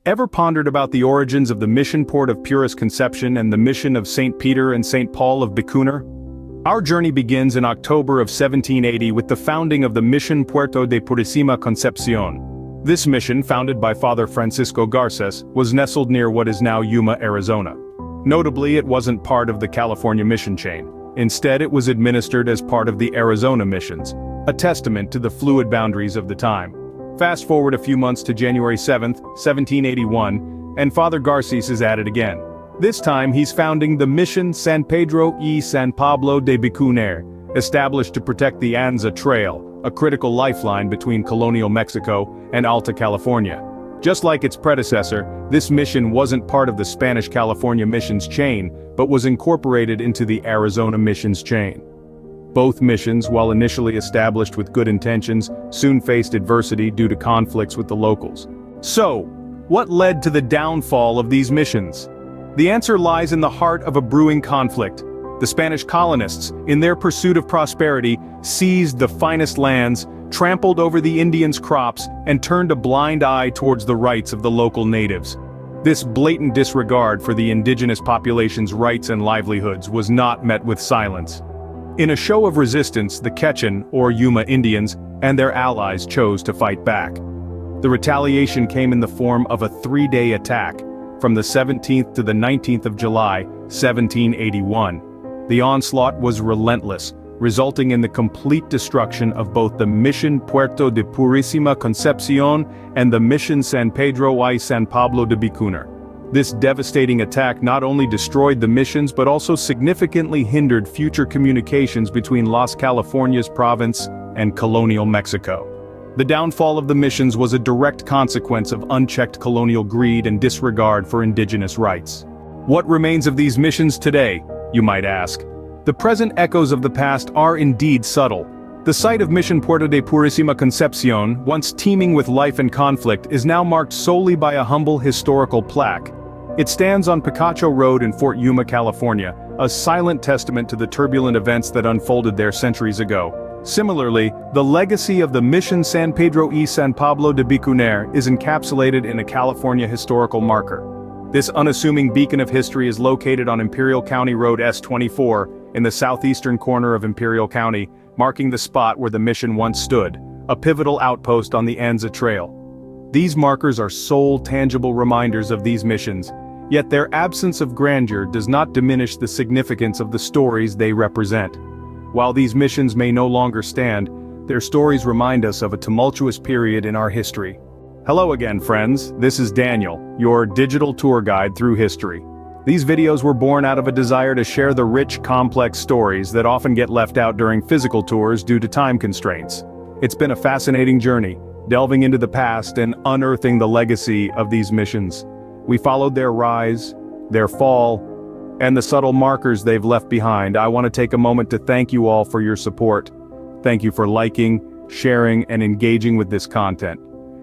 Ever pondered about the origins of the mission port of Purest Conception and the mission of St. Peter and St. Paul of Bicuñer? Our journey begins in October of 1780 with the founding of the Mission Puerto de Purísima Concepción. This mission, founded by Father Fransisco Garce, was nestled near what is now Yuma, Arizona. Notably, it wasn't part of the California mission chain. Instead, it was administered as part of the Arizona missions, a testament to the fluid boundaries of the time. Fast forward a few months to January 7, 1781, and Father Garce is at it again. This time he's founding the Mission San Pedro y San Pablo de Bicuñer, established to protect the Anza Trail, a critical lifeline between colonial Mexico and Alta California. Just like its predecessor, this mission wasn't part of the Spanish California missions chain, but was incorporated into the Arizona missions chain. Both missions, while initially established with good intentions, soon faced adversity due to conflicts with the locals. So, what led to the downfall of these missions? The answer lies in the heart of a brewing conflict. The Spanish colonists, in their pursuit of prosperity, seized the finest lands, trampled over the Indians' crops, and turned a blind eye towards the rights of the local natives. This blatant disregard for the indigenous population's rights and livelihoods was not met with silence. In a show of resistance, the Quechan, or Yuma Indians, and their allies chose to fight back. The retaliation came in the form of a 3-day attack, from the 17th to the 19th of July, 1781. The onslaught was relentless, resulting in the complete destruction of both the Mission Puerto de Purísima Concepción and the Mission San Pedro y San Pablo de Bicuñer. This devastating attack not only destroyed the missions but also significantly hindered future communications between Las Californias province and colonial Mexico. The downfall of the missions was a direct consequence of unchecked colonial greed and disregard for indigenous rights. What remains of these missions today, you might ask? The present echoes of the past are indeed subtle. The site of Mission Puerto de Purísima Concepción, once teeming with life and conflict, is now marked solely by a humble historical plaque. It stands on Picacho Road in Fort Yuma, California, a silent testament to the turbulent events that unfolded there centuries ago. Similarly, the legacy of the Mission San Pedro y San Pablo de Bicuñer is encapsulated in a California historical marker. This unassuming beacon of history is located on Imperial County Road S-24, in the southeastern corner of Imperial County, marking the spot where the mission once stood, a pivotal outpost on the Anza Trail. These markers are sole tangible reminders of these missions, yet their absence of grandeur does not diminish the significance of the stories they represent. While these missions may no longer stand, their stories remind us of a tumultuous period in our history. Hello again, friends. This is Daniel, your digital tour guide through history. These videos were born out of a desire to share the rich, complex stories that often get left out during physical tours due to time constraints. It's been a fascinating journey, delving into the past and unearthing the legacy of these missions. We followed their rise, their fall, and the subtle markers they've left behind. I want to take a moment to thank you all for your support. Thank you for liking, sharing, and engaging with this content.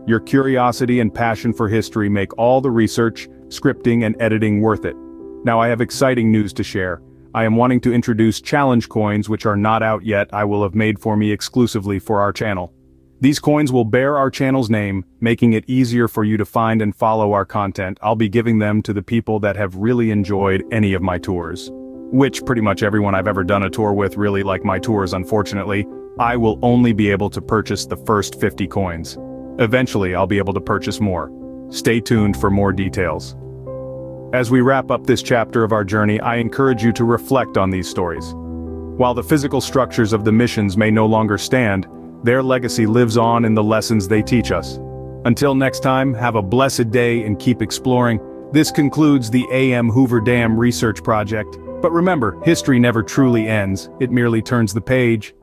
Your curiosity and passion for history make all the research, scripting, and editing worth it. Now I have exciting news to share. I am wanting to introduce challenge coins which are not out yet. I will have made for me exclusively for our channel. These coins will bear our channel's name, making it easier for you to find and follow our content. I'll be giving them to the people that have really enjoyed any of my tours. Which pretty much everyone I've ever done a tour with really like my tours, unfortunately. I will only be able to purchase the first 50 coins. Eventually I'll be able to purchase more. Stay tuned for more details. As we wrap up this chapter of our journey, I encourage you to reflect on these stories. While the physical structures of the missions may no longer stand, their legacy lives on in the lessons they teach us. Until next time, have a blessed day and keep exploring. This concludes the Hoover Dam Research project. But remember, history never truly ends, it merely turns the page.